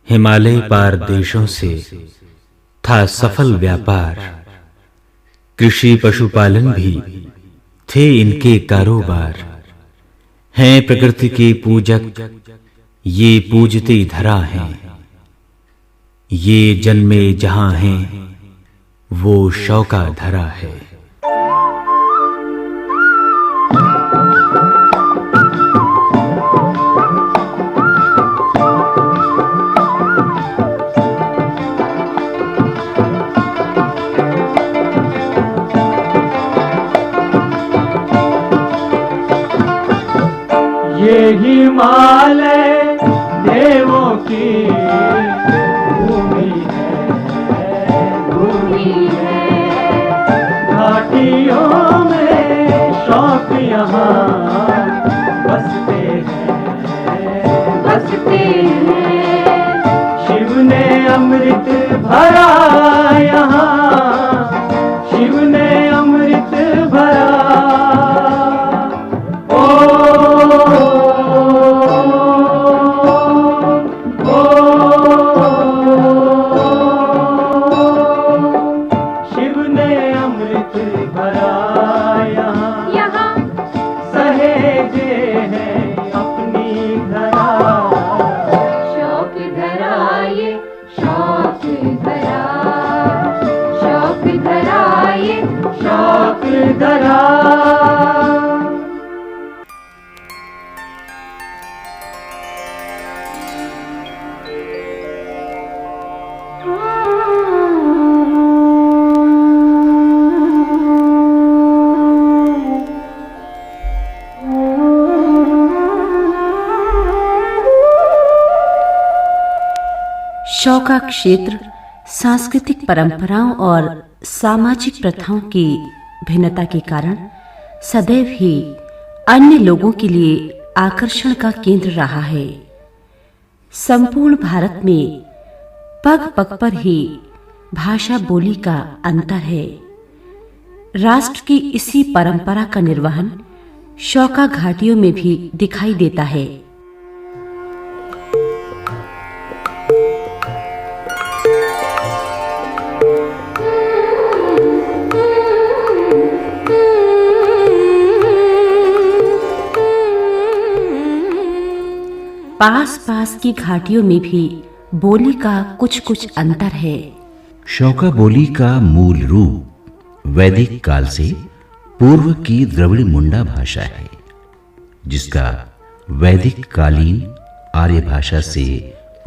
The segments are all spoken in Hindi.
हिमालय पार देशों से था सफल व्यापार। कृषि पशुपालन भी थे इनके कारोबार। हैं प्रकृति के पूजक ये पूजते धरा हैं। ये जन्मे जहां हैं वो शौका धरा है। ये हिमालय देवों की भूमि है, घाटियों में शौक यहाँ बसते हैं। शिव ने अमृत भरा यहाँ, शिव ने अमृत भरा। शौका क्षेत्र सांस्कृतिक परंपराओं और सामाजिक प्रथाओं की भिन्नता के कारण सदैव ही अन्य लोगों के लिए आकर्षण का केंद्र रहा है। संपूर्ण भारत में पग पग पर ही भाषा बोली का अंतर है। राष्ट्र की इसी परंपरा का निर्वहन शौका घाटियों में भी दिखाई देता है। पास पास की घाटियों में भी बोली का कुछ अंतर है। शौका बोली का मूल रूप वैदिक काल से पूर्व की द्रविड़ मुंडा भाषा है, जिसका वैदिक कालीन आर्य भाषा से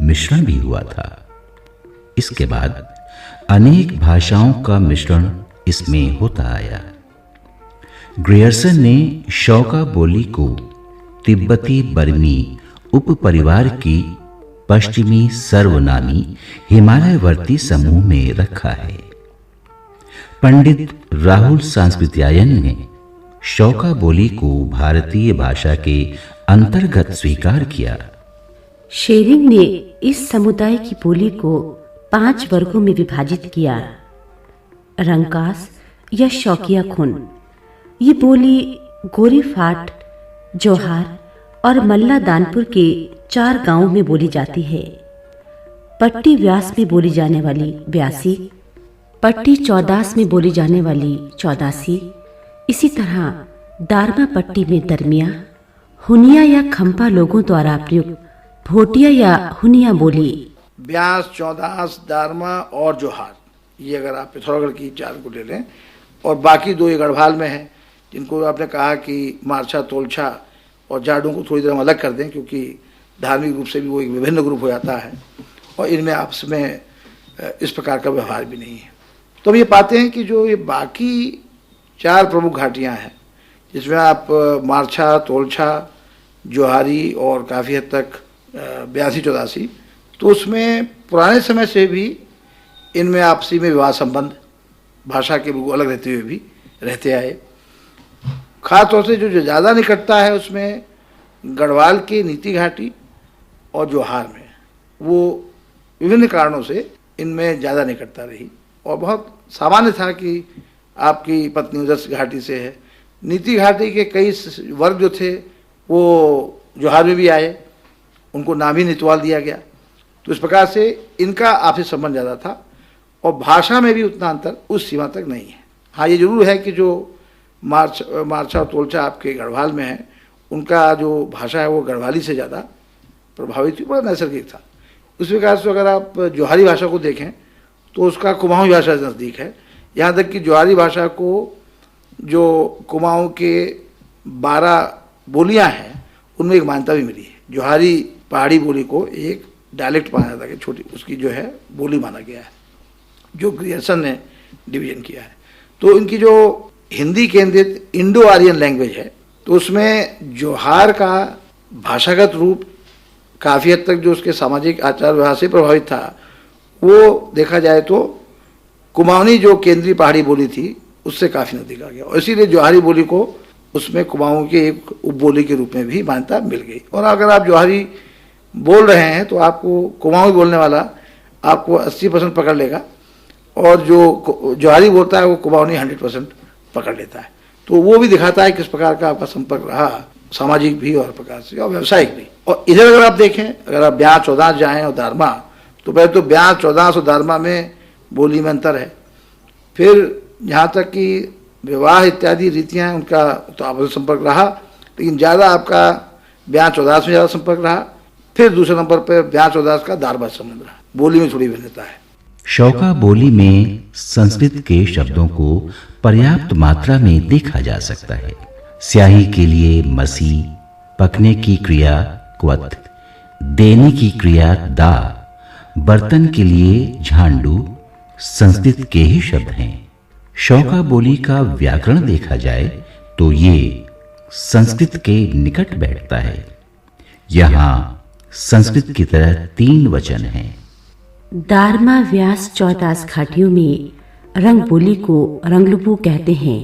मिश्रण भी हुआ था। इसके बाद अनेक भाषाओं का मिश्रण इसमें होता आया। ग्रियर्सन ने शौका बोली को तिब्बती बर्मी उप परिवार की पश्चिमी सर्वनामी हिमालयवर्ती समूह में रखा है। पंडित राहुल सांस्कृत्यायन ने शौका बोली को भारतीय भाषा के अंतर्गत स्वीकार किया। शेरिंग ने इस समुदाय की बोली को 5 वर्गों में विभाजित किया। रंकास या शौकिया खुन, ये बोली गोरीफाट, जोहार और मल्ला दानपुर के 4 गांवों में बोली जाती है। पट्टी व्यास में बोली जाने वाली ब्यासी, पट्टी चौदास में बोली जाने वाली चौदासी, इसी तरह दारमा पट्टी में दरमिया, हुनिया या खंपा लोगों द्वारा प्रयुक्त भोटिया या हुनिया बोली। ब्यास, चौदास, दारमा और जोहार, ये अगर आप पिथौरागढ़ की 4 को ले लें, और बाकी 2 ये गढ़वाल में हैं, जिनको आपने कहा कि मारछा, तोलछा और जाडों को थोड़ी देर हम अलग कर दें, क्योंकि धार्मिक रूप से भी वो एक विभिन्न ग्रुप हो जाता है और इनमें आपस में इस प्रकार का व्यवहार भी नहीं है। तो हम ये पाते हैं कि जो ये बाकी 4 प्रमुख घाटियां हैं, जिसमें आप मारछा, तोलछा, जोहारी और काफ़ी हद तक ब्यासी, चौदासी, तो उसमें पुराने समय से भी इनमें आपसी में विवाह संबंध भाषा के अलग रहते हुए भी रहते आए। खास तौर से जो ज़्यादा निकटता है उसमें गढ़वाल की नीति घाटी और जोहार में, वो विभिन्न कारणों से इनमें ज़्यादा निकटता रही और बहुत सामान्य था कि आपकी पत्नी उधर घाटी से है। नीति घाटी के कई वर्ग जो थे वो जोहार में भी आए, उनको नाम ही नितवाल दिया गया तो इस प्रकार से इनका आपसी संबंध ज़्यादा था और भाषा में भी उतना अंतर उस सीमा तक नहीं है। हाँ, ये जरूर है कि जो मारछा और तोलछा आपके गढ़वाल में है, उनका जो भाषा है वो गढ़वाली से ज़्यादा प्रभावित हुई, बड़ा नैसर्गिक था। उस प्रकार से अगर आप जोहारी भाषा को देखें तो उसका कुमाऊँ भाषा से नज़दीक है। यहाँ तक कि जोहारी भाषा को जो कुमाऊँ के 12 बोलियाँ हैं उनमें एक मान्यता भी मिली है। जोहारी पहाड़ी बोली को एक डायलेक्ट माना जाता है कि छोटी उसकी जो है बोली माना गया है, जो ग्रियर्सन ने डिवीजन किया है। तो इनकी जो हिंदी केंद्रित इंडो आर्यन लैंग्वेज है तो उसमें जोहार का भाषागत रूप काफ़ी हद तक जो उसके सामाजिक आचार व्यवहार से प्रभावित था, वो देखा जाए तो कुमाऊनी जो केंद्रीय पहाड़ी बोली थी उससे काफ़ी नज़दीक आ गया और इसीलिए जोहारी बोली को उसमें कुमाऊँ के एक उपबोली के रूप में भी मान्यता मिल गई। और अगर आप जोहारी बोल रहे हैं तो आपको कुमाऊँ बोलने वाला आपको 80% पकड़ लेगा और जो जोहारी बोलता है वो कुमाऊनी 100% पकड़ लेता है। तो वो भी दिखाता है किस प्रकार का आपका संपर्क रहा, सामाजिक भी और प्रकार से और व्यावसायिक भी। और इधर अगर आप देखें, अगर आप ब्याह चौदास जाएँ और दारमा, तो पहले तो ब्याह चौदास और दारमा में बोली में अंतर है। फिर यहाँ तक कि विवाह इत्यादि रीतियाँ हैं उनका तो आपस में संपर्क रहा, लेकिन ज़्यादा आपका ब्याह चौदास में ज़्यादा संपर्क रहा। फिर दूसरे नंबर पर ब्याह चौदास का दारबा संबंध रहा। बोली में थोड़ी भिन्नता है। शौका बोली में संस्कृत के शब्दों को पर्याप्त मात्रा में देखा जा सकता है। स्याही के लिए मसी, पकने की क्रिया क्वथ, देने की क्रिया दा, बर्तन के लिए झांडू संस्कृत के ही शब्द हैं। शौका बोली का व्याकरण देखा जाए तो ये संस्कृत के निकट बैठता है। यहाँ संस्कृत की तरह 3 वचन हैं। दारमा व्यास चौदास घाटियों में रंग बोली को रंगलुपू कहते हैं।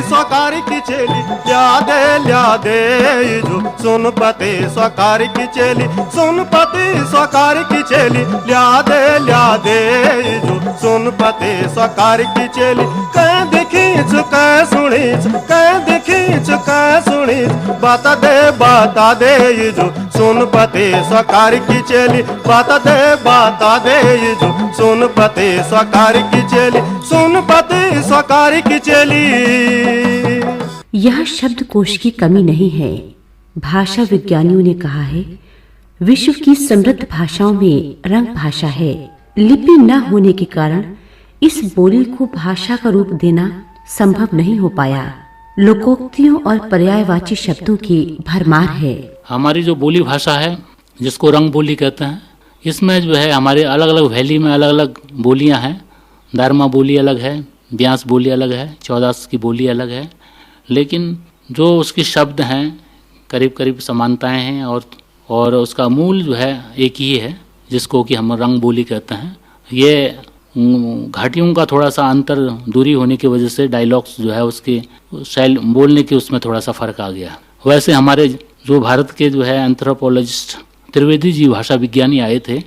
स्वकारी की चेली ल्या दे जो सुन पते स्वकारी की चेली, सुन पते स्वकारी की चेली ल्या दे जो सुन पते स्वकारी की चेली। कह देखीच कह सुनीच, कह देखीच कह सुनीच, बता दे जो सुन पते स्वकारी की चेली, बता दे जो सुन पते स्वकारी की चेली, सुन पते स्वकारी की चेली। यह शब्दकोश की कमी नहीं है। भाषा विज्ञानियों ने कहा है, विश्व की समृद्ध भाषाओं में रंग भाषा है। लिपि न होने के कारण इस बोली को भाषा का रूप देना संभव नहीं हो पाया। लोकोक्तियों और पर्यायवाची शब्दों की भरमार है। हमारी जो बोली भाषा है जिसको रंग बोली कहते हैं, इसमें जो है हमारे अलग अलग वैली में अलग अलग बोलियां हैं। दारमा बोली अलग है, ब्यास बोली अलग है, चौदास की बोली अलग है, लेकिन जो उसके शब्द हैं करीब करीब समानताएं हैं और उसका मूल जो है एक ही है जिसको कि हम रंग बोली कहते हैं। ये घाटियों का थोड़ा सा अंतर दूरी होने की वजह से डायलॉग्स जो है उसके शैल बोलने के उसमें थोड़ा सा फर्क आ गया। वैसे हमारे जो भारत के जो है एंथ्रोपोलॉजिस्ट त्रिवेदी जी भाषा विज्ञानी आए थे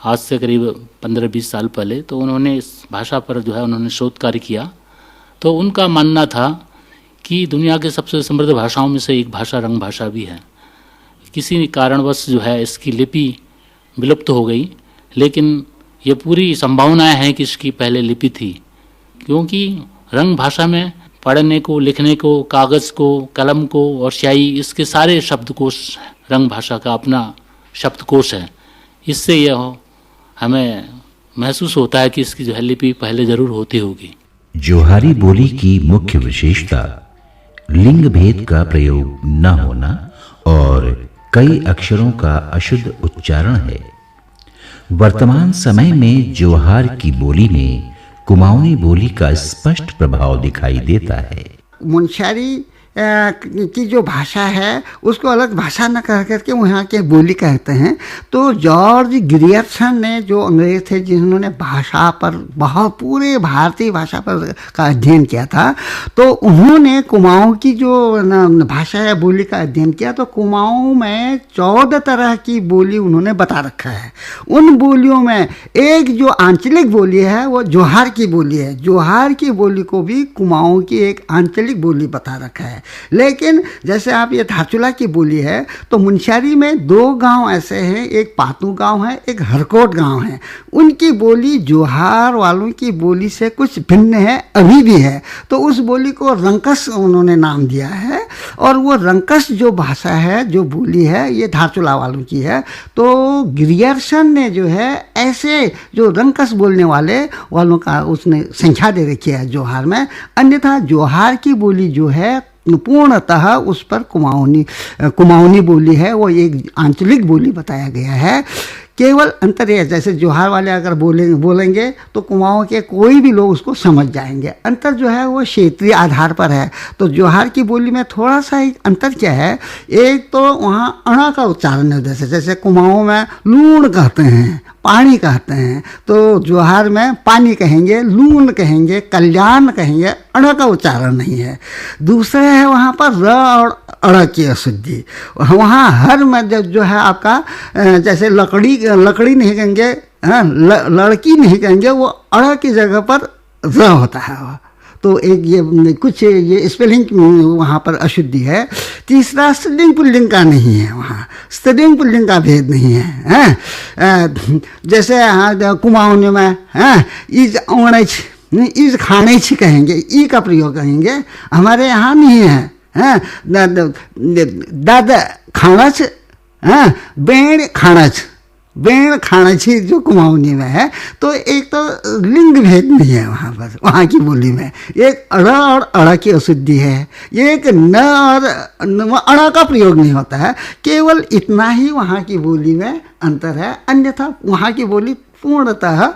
आज से करीब 15-20 साल पहले, तो उन्होंने इस भाषा पर जो है उन्होंने शोध कार्य किया। तो उनका मानना था कि दुनिया के सबसे समृद्ध भाषाओं में से एक भाषा रंग भाषा भी है। किसी कारणवश जो है इसकी लिपि विलुप्त हो गई, लेकिन ये पूरी संभावनाएं हैं कि इसकी पहले लिपि थी, क्योंकि रंग भाषा में पढ़ने को, लिखने को, कागज़ को, कलम को और स्याही, इसके सारे शब्दकोश रंग भाषा का अपना शब्दकोश है। इससे यह हमें महसूस होता है कि इसकी जो है लिपि पहले जरूर होती होगी। जोहारी बोली की मुख्य विशेषता लिंग भेद का प्रयोग न होना और कई अक्षरों का अशुद्ध उच्चारण है। वर्तमान समय में जोहार की बोली में कुमाऊनी बोली का स्पष्ट प्रभाव दिखाई देता है। मुंशियारी की जो भाषा है उसको अलग भाषा न कह करके वहाँ के बोली कहते हैं। तो जॉर्ज ग्रियर्सन ने, जो अंग्रेज थे जिन्होंने भाषा पर बहुत पूरे भारतीय भाषा पर का अध्ययन किया था, तो उन्होंने कुमाऊँ की जो भाषा है बोली का अध्ययन किया। तो कुमाऊँ में 14 तरह की बोली उन्होंने बता रखा है। उन बोलियों में एक जो आंचलिक बोली है वो जोहार की बोली है। जोहार की बोली को भी कुमाऊँ की एक आंचलिक बोली बता रखा है। लेकिन जैसे आप ये धारचूला की बोली है, तो मुनस्यारी में 2 गांव ऐसे हैं, एक पातू गांव है, एक हरकोट गांव है। उनकी बोली जोहार वालों की बोली से कुछ भिन्न है, अभी भी है। तो उस बोली को रंकस उन्होंने नाम दिया है, और वो रंकस जो भाषा है, जो बोली है, ये धारचूला वालों की है। तो ग्रियर्सन ने जो है ऐसे जो रंकस बोलने वालों का उसने संख्या दे रखी है जोहार में। अन्यथा जोहार की बोली जो है पूर्णतः उस पर कुमाऊनी बोली है, वो एक आंचलिक बोली बताया गया है। केवल अंतर है, जैसे जोहार वाले अगर बोलेंगे तो कुमाऊँ के कोई भी लोग उसको समझ जाएंगे। अंतर जो है वो क्षेत्रीय आधार पर है। तो जोहार की बोली में थोड़ा सा एक अंतर क्या है, एक तो वहाँ अणा का उच्चारण है, जैसे कुमाऊँ में लूण कहते हैं, पानी कहते हैं, तो जोहार में पानी कहेंगे, लूण कहेंगे, कल्याण कहेंगे, अण का उच्चारण नहीं है। दूसरा है वहाँ पर र और अड़ की अशुद्धि। वहाँ हर में जो है आपका जैसे लकड़ी नहीं कहेंगे, लड़की नहीं कहेंगे, वो अड़ की जगह पर र होता है। तो एक ये कुछ ये स्पेलिंग वहाँ पर अशुद्धि है। तीसरा स्त्रीलिंग पुल्लिंग का नहीं है, वहाँ स्त्रीलिंग पुल्लिंग का भेद नहीं है। जैसे कुमाऊँ में इज औणच इज खानेच कहेंगे, ई का प्रयोग कहेंगे, हमारे यहाँ नहीं है। दादा खानच, बेण खानच, बेण खानची जो कुमाऊनी में है। तो एक तो लिंग भेद नहीं है वहाँ पर, वहाँ की बोली में। एक अड़ और अड़ की अशुद्धि है, एक न और अड़ का प्रयोग नहीं होता है। केवल इतना ही वहाँ की बोली में अंतर है, अन्यथा वहाँ की बोली पूर्णतः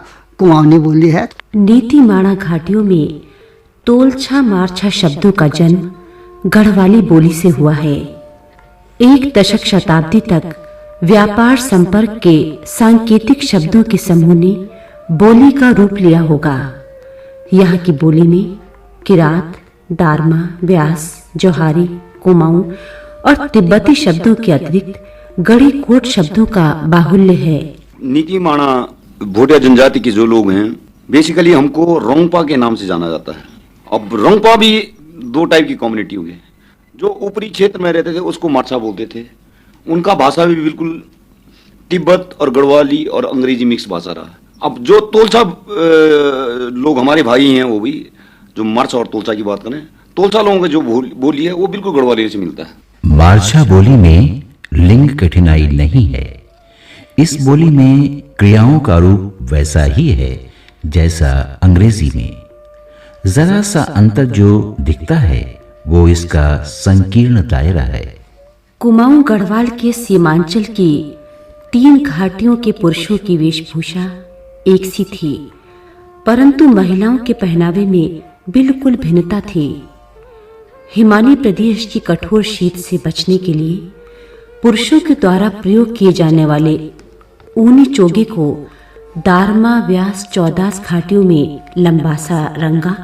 कुमाऊनी बोली है। नीतिमाणा घाटियों में तोलछा मारछा शब्दों का जन्म गढ़वाली बोली से हुआ है। 1 दशक शताब्दी तक व्यापार संपर्क के सांकेतिक शब्दों के समूह ने बोली का रूप लिया होगा। यहाँ की बोली में किरात, दारमा, व्यास, जोहारी, कुमाऊं और तिब्बती शब्दों के अतिरिक्त गढ़ी कोट शब्दों का बाहुल्य है। नीतिमाणा भोटिया जनजाति के जो लोग हैं, बेसिकली हमको रोंगपा के नाम से जाना जाता है। अब रोंगपा भी 2 टाइप की कम्युनिटी हुई है। जो ऊपरी क्षेत्र में रहते थे उसको मारछा बोलते थे। उनका भाषा भी बिल्कुल तिब्बत और गढ़वाली और अंग्रेजी मिक्स भाषा रहा। अब जो तोलछा लोग हमारे भाई हैं, वो भी जो मारछा और तोलछा की बात करें, तोलछा लोगों का जो बोली है वो बिल्कुल गढ़वाली से मिलता है। मारछा बोली में लिंग कठिनाई नहीं है। इस बोली में क्रियाओं का रूप वैसा ही है जैसा अंग्रेजी में। जरा सा अंतर जो दिखता है वो इसका संकीर्ण दायरा है। कुमाऊं गढ़वाल के सीमांचल की 3 घाटियों के पुरुषों की वेशभूषा एक सी थी, परंतु महिलाओं के पहनावे में बिल्कुल भिन्नता थी। हिमानी प्रदेश की कठोर शीत से बचने के लिए पुरुषों के द्वारा प्रयोग किए जाने वाले ऊनी चोगे को दारमा, व्यास, चौदास घाटियों में लंबासा रंगा,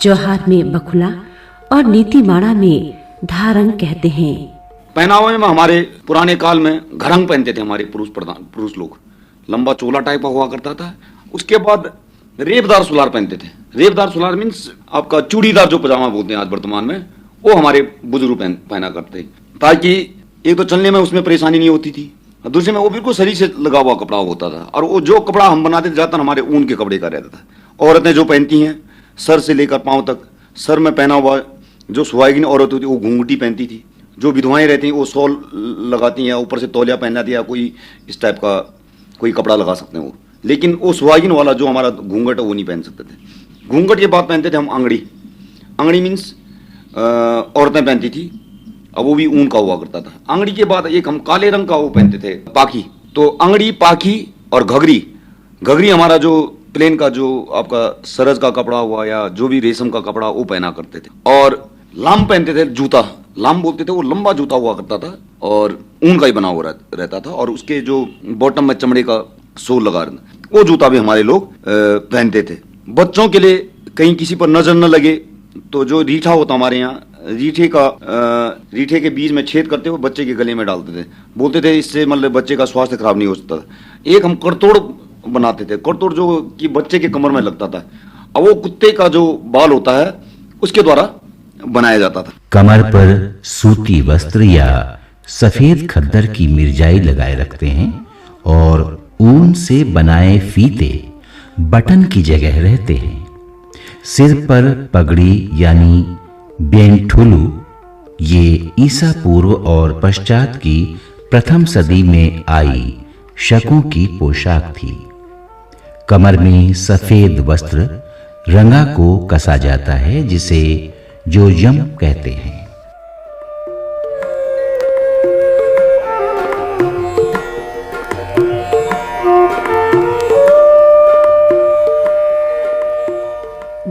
जोहार में बखुला और नीतिमाणा में धारंग कहते हैं। पहनावे में हमारे पुराने काल में घरंग पहनते थे हमारे पुरुष लोग, लंबा चोला टाइप का हुआ करता था। उसके बाद रेबदार सुलार पहनते थे। रेबदार सुलार मीन्स आपका चूड़ीदार जो पजामा बोलते हैं आज वर्तमान में, वो हमारे बुजुर्ग पहना करते, ताकि एक तो चलने में उसमें परेशानी नहीं होती थी, दूसरे में वो बिल्कुल शरीर से लगा हुआ कपड़ा होता था। और वो जो कपड़ा हम बनाते थे ज्यादातर हमारे ऊन के कपड़े का रहता था। औरतें जो पहनती हैं सर से लेकर पांव तक, सर में पहना हुआ जो सुहागिन औरत होती वो घूंघटी पहनती थी। जो विधवाएं रहती हैं वो शॉल लगाती हैं, ऊपर से तौलिया पहना दिया, कोई इस टाइप का कोई कपड़ा लगा सकते हैं वो। लेकिन वो सुहागिन वाला जो हमारा घूंघट है वो नहीं पहन सकते थे। घूंघट के बाद पहनते थे हम अंगड़ी। अंगड़ी मीन्स औरतें पहनती थी, अब वो भी ऊन का हुआ करता था। अंगड़ी के बाद एक हम काले रंग का वो पहनते थे, पाखी। तो अंगड़ी, पाखी और घघरी। घघरी हमारा जो प्लेन का जो आपका सरज का कपड़ा हुआ या जो भी रेशम का कपड़ा वो पहना करते थे। और लाम पहनते थे, जूता लाम बोलते थे, वो लंबा जूता हुआ करता था और ऊन का ही बना हुआ रहता था और उसके जो बॉटम में चमड़े का सोल लगा रहता, वो जूता भी हमारे लोग पहनते थे। बच्चों के लिए कहीं किसी पर नजर न लगे तो जो रीठा होता हमारे यहाँ, रीठे के बीज में छेद करते हुए बच्चे के गले में डालते थे, बोलते थे इससे मतलब बच्चे का स्वास्थ्य खराब नहीं हो सकता था। एक हम करतोड़ बनाते थे, करतोड़ जो कि बच्चे के कमर में लगता था, अब वो कुत्ते का जो बाल होता है उसके द्वारा बनाया जाता था। कमर पर सूती वस्त्र या सफेद खद्दर की मिर्जाई लगाए रखते हैं और ऊन से बनाए फीते बटन की जगह रहते हैं। सिर पर पगड़ी यानी बेंठुलू, ये ईसा पूर्व और पश्चात की प्रथम सदी में आई शकों की पोशाक थी। कमर में सफेद वस्त्र रंगा को कसा जाता है जिसे जोजम कहते हैं।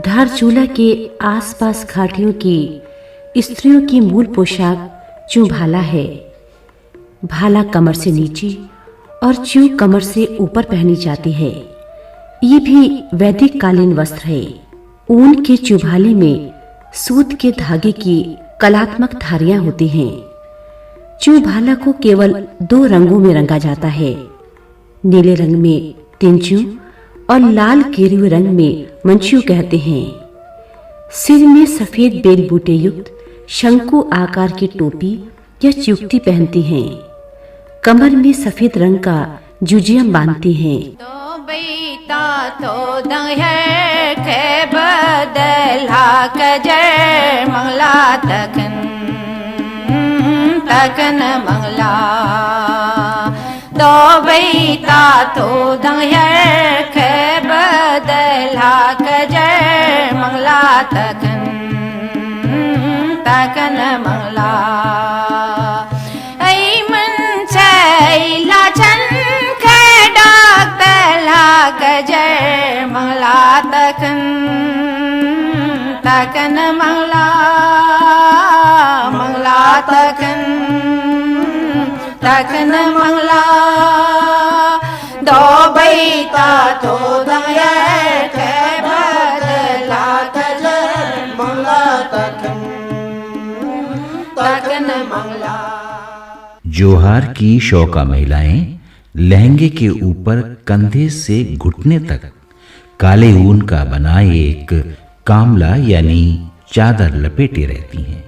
धारचूला के आसपास घाटियों की स्त्रियों की मूल पोशाक चूभाला है। भाला कमर से नीचे और चू कमर से ऊपर पहनी जाती है। ये भी वैदिक कालीन वस्त्र है। ऊन के चुभाले में सूत के धागे की कलात्मक धारियां होती हैं। चूभाला को केवल 2 रंगों में रंगा जाता है, नीले रंग में तिंचू और लाल गेरुए रंग में मंचू कहते हैं। सिर में सफेद बेल बूटे युक्त शंकु आकार की टोपी या चुक्ति पहनती हैं। कमर में सफेद रंग का जुजियम बांधती हैं। तो बेटा तो दंग है के बदला कजर मंगला तकन तकन मंगला, तो बेटा तो दंग है के बदला कजर मंगला तकन तकन मंगला। गजर मंगला तकन तकन मंगला, मंगला तकन तकन मंगला, दो बेटा तो दया के बदला गजर मंगला तकन तकन मंगला। जोहार की शौका महिलाएं लहंगे के ऊपर कंधे से घुटने तक काले ऊन का बना एक कामला यानी चादर लपेटे रहती हैं।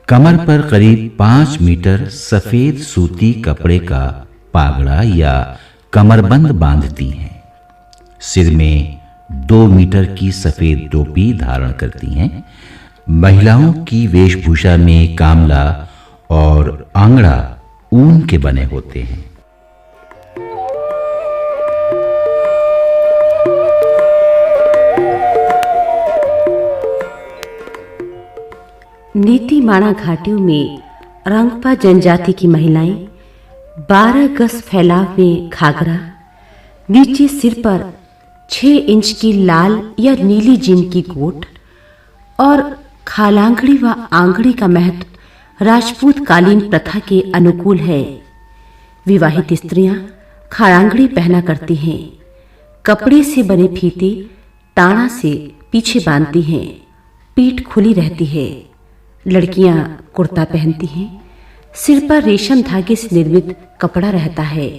कमर पर करीब 5 मीटर सफेद सूती कपड़े का पागड़ा या कमरबंद बांधती हैं। सिर में 2 मीटर की सफेद टोपी धारण करती हैं। महिलाओं की वेशभूषा में कामला और आंगड़ा ऊन के बने होते हैं। नीतीमाणा घाटियों में रंगपा जनजाति की महिलाएं 12 गज फैलाव में घाघरा, नीचे सिर पर 6 इंच की लाल या नीली जीन की कोट और खालांगड़ी व आंगड़ी का महत्व राजपूत कालीन प्रथा के अनुकूल है। विवाहित स्त्रियां खालांगड़ी पहना करती हैं। कपड़े से बने फीते टाणा से पीछे बांधती हैं। पीठ खुली रहती है। लड़कियां कुर्ता पहनती हैं। सिर पर रेशम धागे से निर्मित कपड़ा रहता है।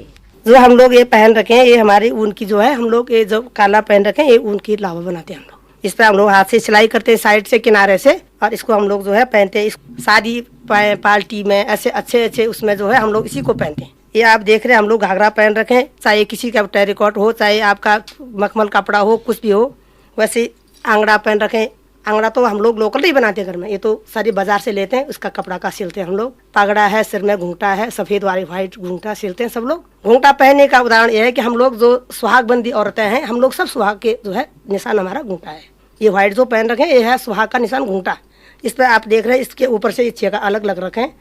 जो हम लोग ये पहन रखे हैं, ये हमारी ऊन की जो है, हम लोग ये जो काला पहन रखे हैं, ये ऊन की लावा बनाते हैं हम लोग। इस पर हम लोग हाथ से सिलाई करते हैं, साइड से किनारे से, और इसको हम लोग जो है पहनते हैं। शादी पार्टी में ऐसे अच्छे उसमें जो है हम लोग इसी को पहनते हैं। ये आप देख रहे हैं हम लोग घाघरा पहन रखे हैं, चाहे किसी का टेरिकॉट हो, चाहे आपका मखमल कपड़ा हो, कुछ भी हो। वैसे आंगड़ा पहन रखे हैं। आंगड़ा तो हम लोग लोकल नहीं बनाते घर में, ये तो सारी बाजार से लेते हैं, उसका कपड़ा का सिलते हैं हम लोग। पगड़ा है, सिर में घूंघटा है, सफेद वाली व्हाइट घूंघटा सिलते हैं सब लोग। घूंघटा पहनने का उदाहरण यह है कि हम लोग जो सुहागबंदी औरतें हैं, हम लोग सब सुहाग के जो है निशान हमारा घूंघटा है। ये व्हाइट जो पहन रखे हैं, ये है सुहाग का निशान घूंघटा। इस पर आप देख रहे हैं, इसके ऊपर से ये अलग लग रखे हैं,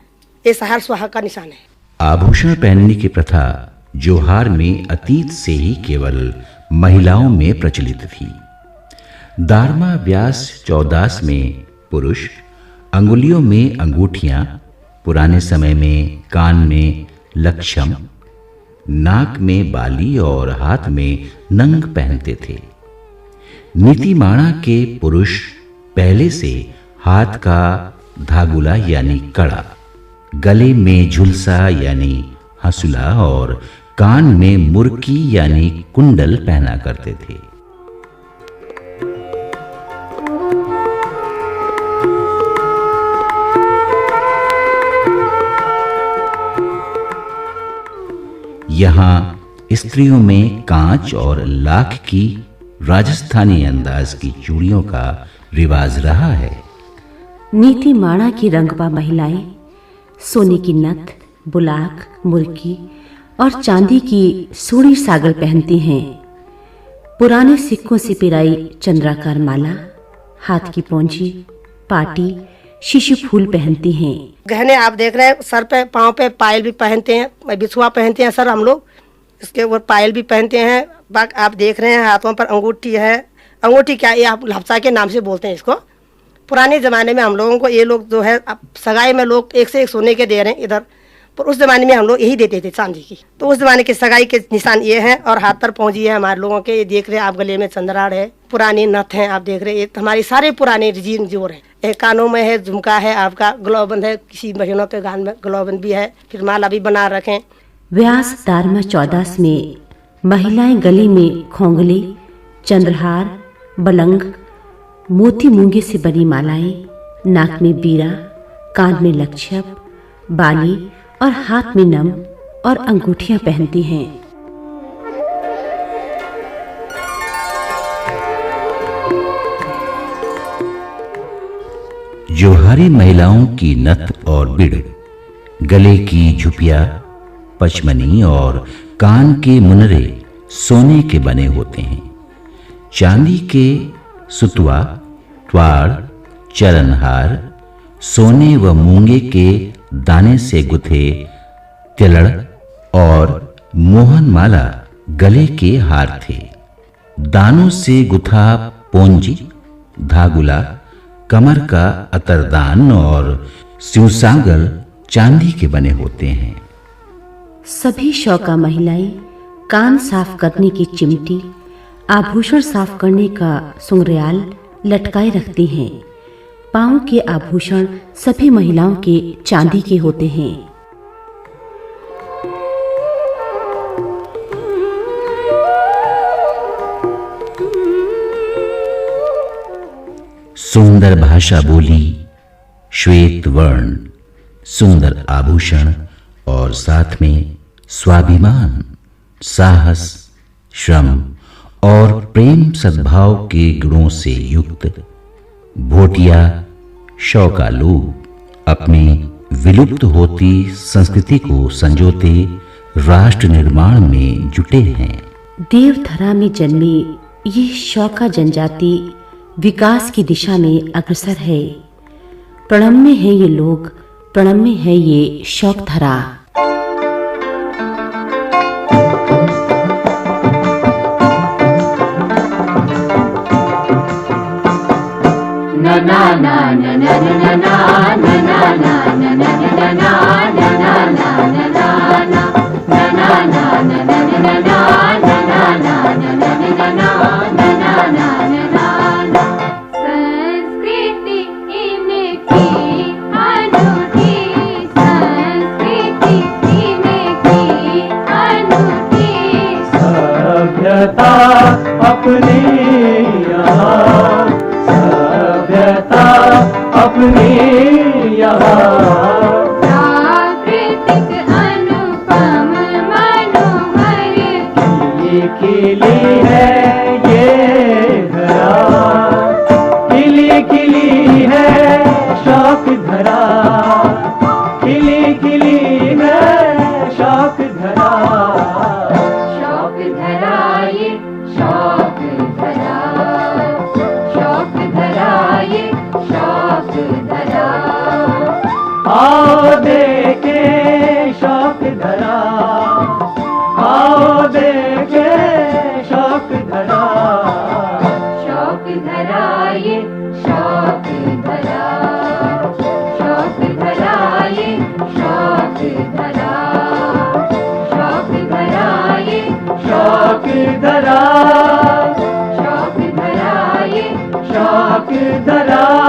ये सहार सुहाग का निशान है। आभूषण पहनने की प्रथा जोहार में अतीत से ही केवल महिलाओं में प्रचलित थी। दारमा व्यास 14 में पुरुष अंगुलियों में अंगूठियां, पुराने समय में कान में लक्षम, नाक में बाली और हाथ में नंग पहनते थे। नीतिमाणा के पुरुष पहले से हाथ का धागुला यानी कड़ा, गले में झुलसा यानी हंसुला और कान में मुर्की यानी कुंडल पहना करते थे। यहाँ स्त्रियों में कांच और लाख की राजस्थानी अंदाज की चूड़ियों का रिवाज रहा है। नीतिमाणा की रंगवा महिलाएं सोने की नथ, बुलाक, मुर्की और चांदी की सूड़ी सागर पहनती हैं। पुराने सिक्कों से पिराई चंद्राकार माला, हाथ की पौंजी, पाटी, शिशु फूल पहनती हैं। गहने आप देख रहे हैं, सर पे पाँव पे पायल भी पहनते हैं, बिछुआ पहनते हैं सर हम लोग, इसके ऊपर पायल भी पहनते हैं। बाकी आप देख रहे हैं हाथों पर अंगूठी है। अंगूठी क्या, ये आप लपसा के नाम से बोलते हैं इसको। पुराने ज़माने में हम लोगों को ये लोग जो है, अब सगाई में लोग एक से एक सोने के दे रहे हैं इधर, पर उस ज़माने में हम लोग यही देते थे चांदी की। तो उस ज़माने की सगाई के निशान ये हैं। और हाथ पर पहुँची है हमारे लोगों के, ये देख रहे हैं आप, गले में चंद्राड़ है, पुरानी नथ हैं आप देख रहे हैं, ये हमारे सारे पुराने रिजीन जोर है। एक कानों में है झुमका है, आपका ग्लोबंद है, किसी बहनों के गान में ग्लोबंद भी है, फिर माला भी बना रखें। व्यास दारमा चौदास में महिलाएं गले में खोंगले, चंद्रहार, बलंग, मोती मूंगे से बनी मालाएं, नाक में बीरा, कान में लक्षप, बाली और हाथ में नम और अंगूठियां पहनती हैं। जोहारी महिलाओं की नथ और बिड़, गले की झुपिया, पचमनी और कान के मुनरे सोने के बने होते हैं। चांदी के सुतवा, त्वाड़, चरणहार, सोने व मूंगे के दाने से गुथे तिलड़ और मोहन माला गले के हार थे। दानों से गुथा पोंजी, धागुला, कमर का अतरदान और सिवसागल चांदी के बने होते हैं। सभी शौका महिलाएं कान साफ करने की चिमटी, आभूषण साफ करने का सुंगरियाल लटकाए रखती हैं। पांव के आभूषण सभी महिलाओं के चांदी के होते हैं। सुंदर भाषा बोली, श्वेत वर्ण, सुंदर आभूषण और साथ में स्वाभिमान, साहस, श्रम और प्रेम सद्भाव के गुणों से युक्त भोटिया शौका लोग अपनी विलुप्त होती संस्कृति को संजोते राष्ट्र निर्माण में जुटे हैं। देवधरा में जन्मी ये शौका जनजाति विकास की दिशा में अग्रसर है। प्रणम्य है ये लोग, प्रणम्य है ये शौकधरा। na na na na na na na na na na na na na na संस्कृति इनकी अनूठी, संस्कृति इनकी अनूठी, सभ्यता अपनी यहाँ, सभ्यता अपनी यहाँ, प्राकृतिक अनुपम मनोहर खिली है ये धरा, खिली है शौक धरा, खिली है शौक धरा, शौक धराए, शौक धरा, शौक धराए, शौक धरा, आओ देखे शौक धरा, आओ देखे धरा शौक धरा ये शौक धरा